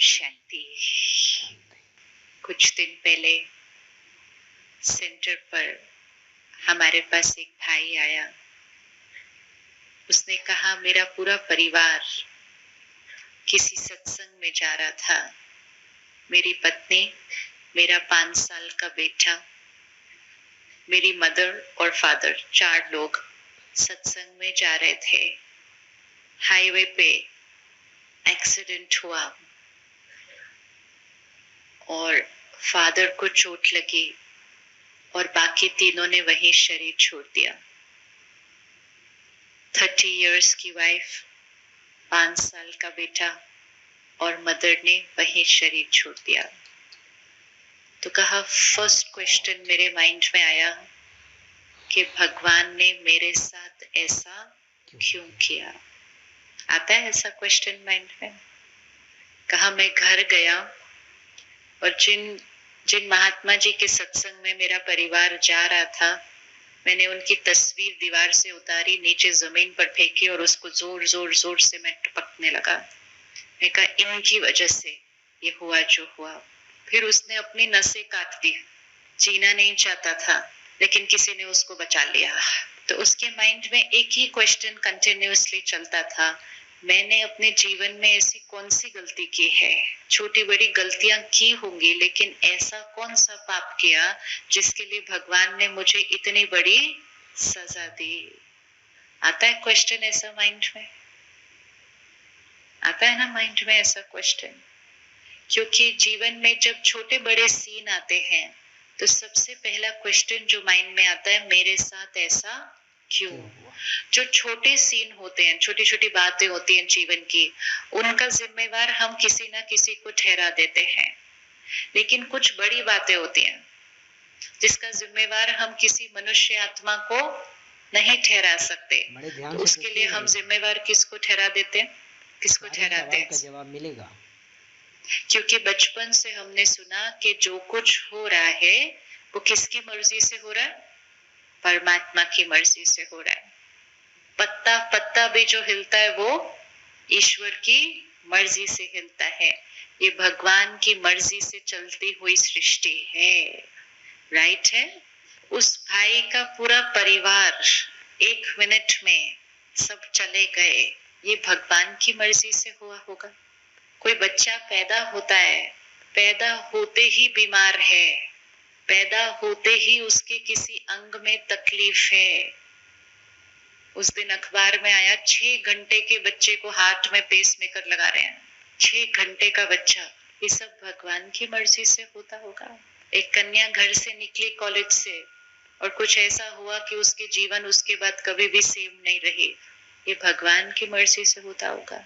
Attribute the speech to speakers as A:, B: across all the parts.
A: शांति। कुछ दिन पहले सेंटर पर हमारे पास एक भाई आया। उसने कहा मेरा पूरा परिवार किसी सत्संग में जा रहा था। मेरी पत्नी, मेरा 5 साल का बेटा, मेरी मदर और फादर, 4 लोग सत्संग में जा रहे थे। हाईवे पे एक्सीडेंट हुआ और फादर को चोट लगी और बाकी तीनों ने वहीं शरीर छोड़ दिया। 30 इयर्स की वाइफ, 5 साल का बेटा और मदर ने वहीं शरीर छोड़ दिया। तो कहा, फर्स्ट क्वेश्चन मेरे माइंड में आया कि भगवान ने मेरे साथ ऐसा क्यों किया। आता है ऐसा क्वेश्चन माइंड में। कहा, मैं घर गया और जिन महात्मा जी के सत्संग में मेरा परिवार जा रहा था, मैंने उनकी तस्वीर दीवार से उतारी, नीचे जमीन पर फेंकी और उसको जोर जोर जोर से मैं टपकने लगा। मैं कहा, इनकी वजह से ये हुआ जो हुआ। फिर उसने अपनी नसें काट दी। जीना नहीं चाहता था लेकिन किसी ने उसको बचा लिया। तो उसके माइंड में एक ही क्वेश्चन कंटिन्यूअसली चलता था, मैंने अपने जीवन में ऐसी कौन सी गलती की है। छोटी बड़ी गलतियां की होंगी लेकिन ऐसा कौन सा पाप किया जिसके लिए भगवान ने मुझे इतनी बड़ी सजा दी। आता है क्वेश्चन ऐसा माइंड में? आता है ना माइंड में ऐसा क्वेश्चन? क्योंकि जीवन में जब छोटे बड़े सीन आते हैं तो सबसे पहला क्वेश्चन जो माइंड में आता है, मेरे साथ ऐसा क्यों? जो छोटे सीन होते हैं, छोटी छोटी बातें होती हैं जीवन की, उनका जिम्मेवार हम किसी ना किसी को ठहरा देते हैं। लेकिन कुछ बड़ी बातें होती हैं जिसका जिम्मेवार हम किसी मनुष्य आत्मा को नहीं ठहरा सकते। तो उसके लिए हम जिम्मेवार किसको ठहरा देते हैं? किसको ठहराते हैं?
B: जवाब मिलेगा।
A: क्योंकि बचपन से हमने सुना कि जो कुछ हो रहा है वो किसकी मर्जी से हो रहा है? परमात्मा की मर्जी से हो रहा है। पत्ता पत्ता भी जो हिलता है वो ईश्वर की मर्जी से हिलता है। ये भगवान की मर्जी से चलती हुई सृष्टि है। राइट है? उस भाई का पूरा परिवार 1 मिनट में सब चले गए। ये भगवान की मर्जी से हुआ होगा। कोई बच्चा पैदा होता है, पैदा होते ही बीमार है, पैदा होते ही उसके किसी अंग में तकलीफ है। उस दिन अखबार में आया 6 घंटे के बच्चे को हार्ट में पेसमेकर लगा रहे हैं। 6 घंटे का बच्चा। ये सब भगवान की मर्जी से होता होगा। एक कन्या घर से निकली कॉलेज से और कुछ ऐसा हुआ कि उसके जीवन उसके बाद कभी भी सेम नहीं रही। ये भगवान की मर्जी से होता होगा।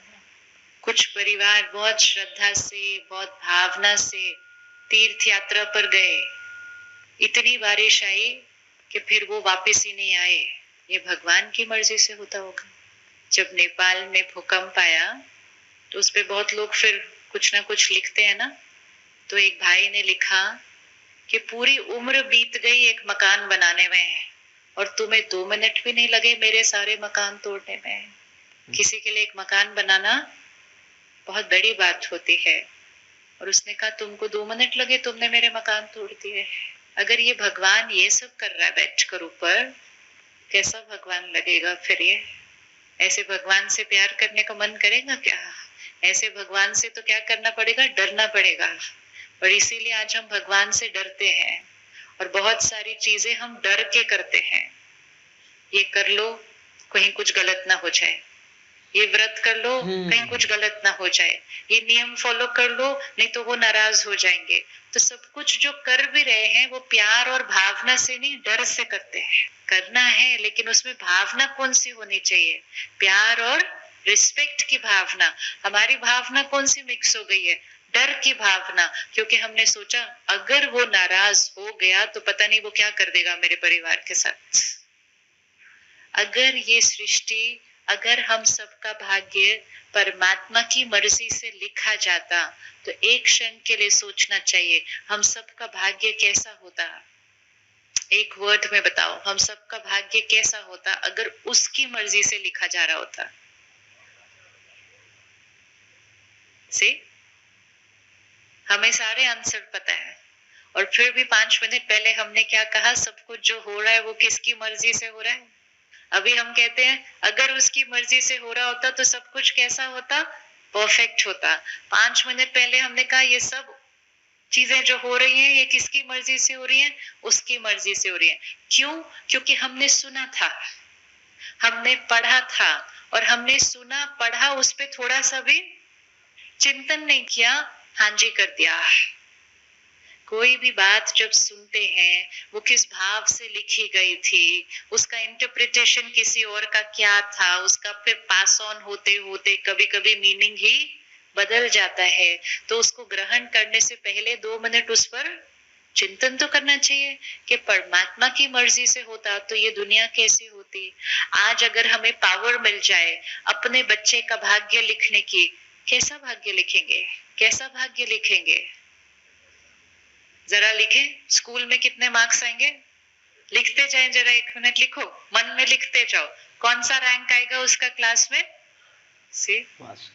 A: कुछ परिवार बहुत श्रद्धा से, बहुत भावना से तीर्थ यात्रा पर गए। इतनी बारिश आई कि फिर वो वापस ही नहीं आए। ये भगवान की मर्जी से होता होगा। जब नेपाल में भूकंप आया तो उस पे बहुत लोग फिर कुछ ना कुछ लिखते हैं ना। तो एक भाई ने लिखा कि पूरी उम्र बीत गई एक मकान बनाने में और तुम्हें 2 मिनट भी नहीं लगे मेरे सारे मकान तोड़ने में। किसी के लिए एक मकान बनाना बहुत बड़ी बात होती है और उसने कहा, तुमको 2 मिनट लगे, तुमने मेरे मकान तोड़ दिए। अगर ये भगवान ये सब कर रहा है बैठकर ऊपर, कैसा भगवान लगेगा फिर ये? ऐसे भगवान से प्यार करने का मन करेगा क्या? ऐसे भगवान से तो क्या करना पड़ेगा? डरना पड़ेगा। और इसीलिए आज हम भगवान से डरते हैं और बहुत सारी चीजें हम डर के करते हैं। ये कर लो, कहीं कुछ गलत ना हो जाए। ये व्रत कर लो, कहीं कुछ गलत ना हो जाए। ये नियम फॉलो कर लो, नहीं तो वो नाराज हो जाएंगे। तो सब कुछ जो कर भी रहे हैं वो प्यार और भावना से नहीं, डर से करते हैं। करना है लेकिन उसमें भावना कौन सी होनी चाहिए? प्यार और रिस्पेक्ट की भावना। हमारी भावना कौन सी मिक्स हो गई है? डर की भावना। क्योंकि हमने सोचा अगर वो नाराज हो गया तो पता नहीं वो क्या कर देगा मेरे परिवार के साथ। अगर ये सृष्टि, अगर हम सबका भाग्य परमात्मा की मर्जी से लिखा जाता तो एक क्षण के लिए सोचना चाहिए हम सबका भाग्य कैसा होता। एक वर्ड में बताओ, हम सबका भाग्य कैसा होता अगर उसकी मर्जी से लिखा जा रहा होता। See? हमें सारे आंसर पता है, और फिर भी 5 मिनट पहले हमने क्या कहा, सब कुछ जो हो रहा है वो किसकी मर्जी से हो रहा है। अभी हम कहते हैं अगर उसकी मर्जी से हो रहा होता तो सब कुछ कैसा होता, परफेक्ट होता। 5 मिनट पहले हमने कहा ये सब चीजें जो हो रही हैं ये किसकी मर्जी से हो रही हैं, उसकी मर्जी से हो रही है। क्यों? क्योंकि हमने सुना था, हमने पढ़ा था, और हमने सुना पढ़ा, उस पर थोड़ा सा भी चिंतन नहीं किया, हाँ जी कर दिया। कोई भी बात जब सुनते हैं वो किस भाव से लिखी गई थी, उसका इंटरप्रिटेशन किसी और का क्या था, उसका फिर पास ऑन होते होते कभी कभी मीनिंग ही बदल जाता है। तो उसको ग्रहण करने से पहले 2 मिनट उस पर चिंतन तो करना चाहिए कि परमात्मा की मर्जी से होता तो ये दुनिया कैसी होती। आज अगर हमें पावर मिल जाए अपने बच्चे का भाग्य लिखने की, कैसा भाग्य लिखेंगे, कैसा भाग्य लिखेंगे? जरा लिखें, स्कूल में कितने मार्क्स आएंगे, लिखते जाए, जरा 1 मिनट लिखो, मन में लिखते जाओ, कौन सा रैंक आएगा उसका क्लास में।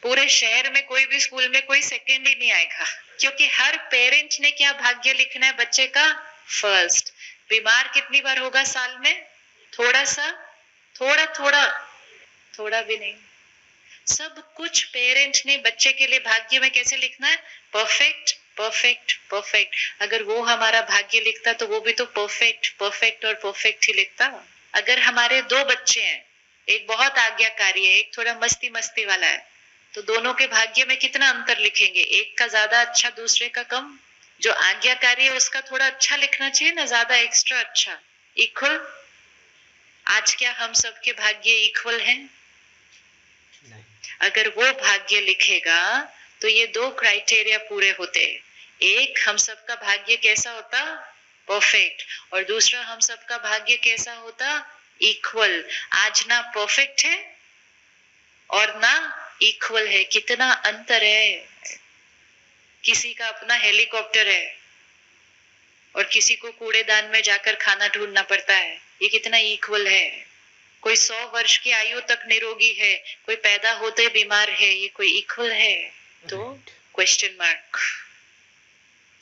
A: पूरे शहर में कोई भी स्कूल में कोई सेकंड ही नहीं आएगा, क्योंकि हर पेरेंट ने क्या भाग्य लिखना है बच्चे का, फर्स्ट। बीमार कितनी बार होगा साल में, थोड़ा सा, थोड़ा थोड़ा, थोड़ा भी नहीं, सब कुछ पेरेंट ने बच्चे के लिए भाग्य में कैसे लिखना है, परफेक्ट परफेक्ट परफेक्ट। अगर वो हमारा भाग्य लिखता तो वो भी तो परफेक्ट परफेक्ट और परफेक्ट ही लिखता। अगर हमारे 2 बच्चे हैं, एक बहुत आज्ञाकारी है, एक थोड़ा मस्ती मस्ती वाला है, तो दोनों के भाग्य में कितना अंतर लिखेंगे, एक का ज्यादा अच्छा दूसरे का कम। जो आज्ञाकारी है उसका थोड़ा अच्छा लिखना चाहिए ना, ज्यादा एक्स्ट्रा अच्छा, इक्वल। आज क्या हम सबके भाग्य इक्वल हैं? अगर वो भाग्य लिखेगा तो ये 2 क्राइटेरिया पूरे होते। एक, हम सबका भाग्य कैसा होता, परफेक्ट, और दूसरा हम सबका भाग्य कैसा होता, इक्वल। आज ना परफेक्ट है और ना इक्वल है, कितना अंतर है। किसी का अपना हेलीकॉप्टर है और किसी को कूड़ेदान में जाकर खाना ढूंढना पड़ता है, ये कितना इक्वल है। कोई 100 वर्ष की आयु तक निरोगी है, कोई पैदा होते बीमार है, ये कोई इक्वल है? तो क्वेश्चन मार्क।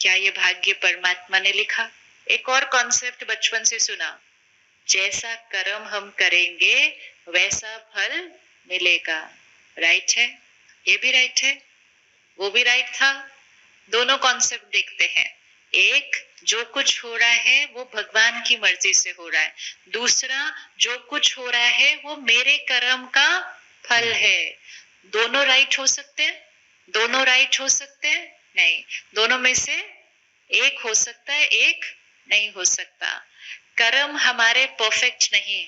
A: क्या ये भाग्य परमात्मा ने लिखा? एक और कॉन्सेप्ट बचपन से सुना, जैसा कर्म हम करेंगे वैसा फल मिलेगा। राइट है, ये भी राइट है, वो भी राइट था। दोनों कॉन्सेप्ट देखते हैं। एक, जो कुछ हो रहा है वो भगवान की मर्जी से हो रहा है। दूसरा, जो कुछ हो रहा है वो मेरे कर्म का फल है। दोनों राइट हो सकते हैं? दोनों राइट हो सकते हैं? नहीं, दोनों में से एक हो सकता है, एक नहीं हो सकता। कर्म हमारे परफेक्ट नहीं,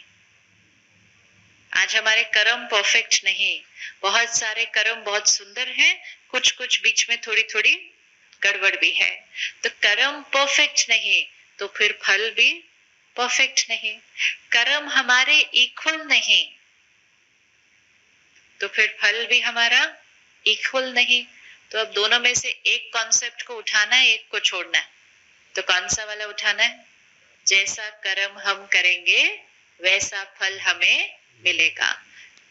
A: आज हमारे कर्म परफेक्ट नहीं। बहुत सारे कर्म बहुत सुंदर हैं, कुछ कुछ बीच में थोड़ी थोड़ी गड़बड़ भी है। तो कर्म परफेक्ट नहीं तो फिर फल भी परफेक्ट नहीं। कर्म हमारे इक्वल नहीं तो फिर फल भी हमारा इक्वल नहीं। तो अब दोनों में से एक कॉन्सेप्ट को उठाना है, एक को छोड़ना है। तो कौन सा वाला उठाना है? जैसा कर्म हम करेंगे वैसा फल हमें मिलेगा।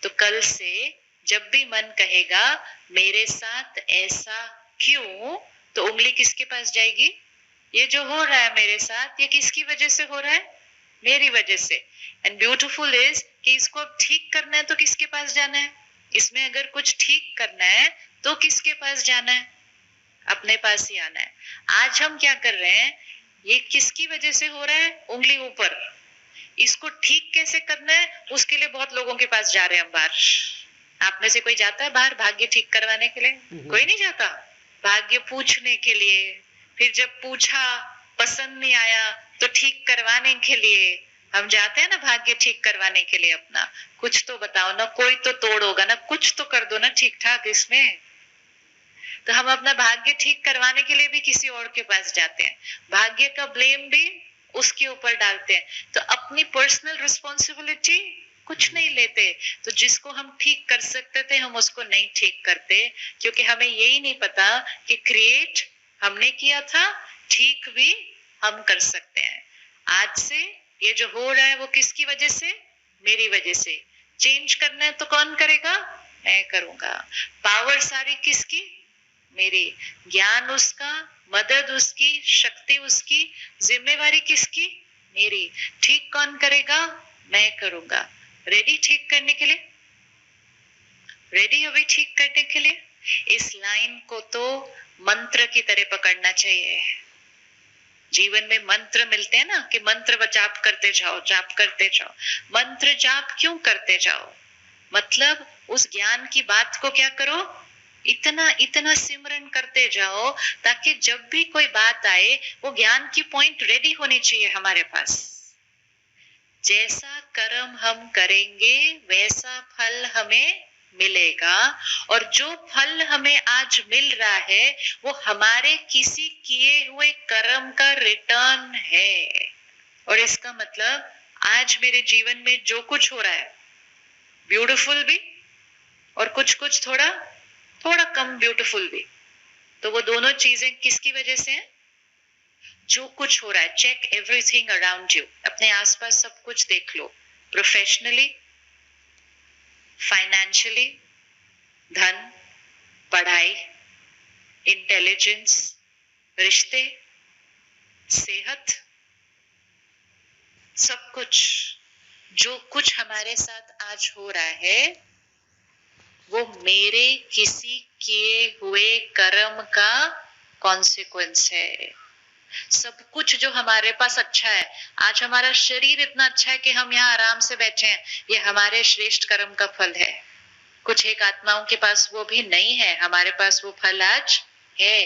A: तो कल से जब भी मन कहेगा मेरे साथ ऐसा क्यों, तो उंगली किसके पास जाएगी? ये जो हो रहा है मेरे साथ, ये किसकी वजह से हो रहा है? मेरी वजह से। एंड ब्यूटीफुल इज कि इसको अब ठीक करना है तो किसके पास जाना है? इसमें अगर कुछ ठीक करना है तो किसके पास जाना है? अपने पास ही आना है। आज हम क्या कर रहे हैं, ये किसकी वजह से हो रहा है? उंगली ऊपर। इसको ठीक कैसे करना है उसके लिए बहुत लोगों के पास जा रहे हैं हम बाहर। आप में से कोई जाता है बाहर भाग्य ठीक करवाने के लिए? कोई नहीं जाता। भाग्य पूछने के लिए, फिर जब पूछा पसंद नहीं आया तो ठीक करवाने के लिए हम जाते हैं ना, भाग्य ठीक करवाने के लिए अपना। कुछ तो बताओ ना, कोई तो तोड़ होगा ना, कुछ तो कर दो ना ठीक ठाक इसमें। तो हम अपना भाग्य ठीक करवाने के लिए भी किसी और के पास जाते हैं, भाग्य का ब्लेम भी उसके ऊपर डालते हैं। तो अपनी पर्सनल रिस्पॉन्सिबिलिटी कुछ नहीं लेते। तो जिसको हम ठीक कर सकते थे हम उसको नहीं ठीक करते, क्योंकि हमें यही नहीं पता कि क्रिएट हमने किया था, ठीक भी हम कर सकते हैं। आज से ये जो हो रहा है वो किसकी वजह से? मेरी वजह से। चेंज करना है तो कौन करेगा? मैं करूंगा। पावर सारी किसकी? मेरी, ज्ञान उसका, मदद उसकी, शक्ति उसकी, जिम्मेवारी किसकी, मेरी। ठीक कौन करेगा, मैं करूंगा। रेडी ठीक करने के लिए, रेडी अभी ठीक करने के लिए। इस लाइन को तो मंत्र की तरह पकड़ना चाहिए। जीवन में मंत्र मिलते हैं ना, कि मंत्र जाप करते जाओ, जाप करते जाओ। मंत्र जाप क्यों करते जाओ, मतलब उस ज्ञान की बात को क्या करो, इतना इतना सिमरन करते जाओ, ताकि जब भी कोई बात आए वो ज्ञान की पॉइंट रेडी होनी चाहिए हमारे पास। जैसा कर्म हम करेंगे वैसा फल हमें मिलेगा, और जो फल हमें आज मिल रहा है वो हमारे किसी किए हुए कर्म का रिटर्न है। और इसका मतलब आज मेरे जीवन में जो कुछ हो रहा है, ब्यूटीफुल भी और कुछ कुछ थोड़ा थोड़ा कम ब्यूटीफुल भी, तो वो दोनों चीजें किसकी वजह से हैं, जो कुछ हो रहा है। चेक एवरीथिंग अराउंड यू, अपने आसपास सब कुछ देख लो, प्रोफेशनली, फाइनेंशियली, धन, पढ़ाई, इंटेलिजेंस, रिश्ते, सेहत, सब कुछ। जो कुछ हमारे साथ आज हो रहा है वो मेरे किसी किए हुए कर्म का कॉन्सिक्वेंस है। सब कुछ जो हमारे पास अच्छा है, आज हमारा शरीर इतना अच्छा है कि हम यहाँ आराम से बैठे हैं, ये हमारे श्रेष्ठ कर्म का फल है। कुछ एक आत्माओं के पास वो भी नहीं है, हमारे पास वो फल आज है।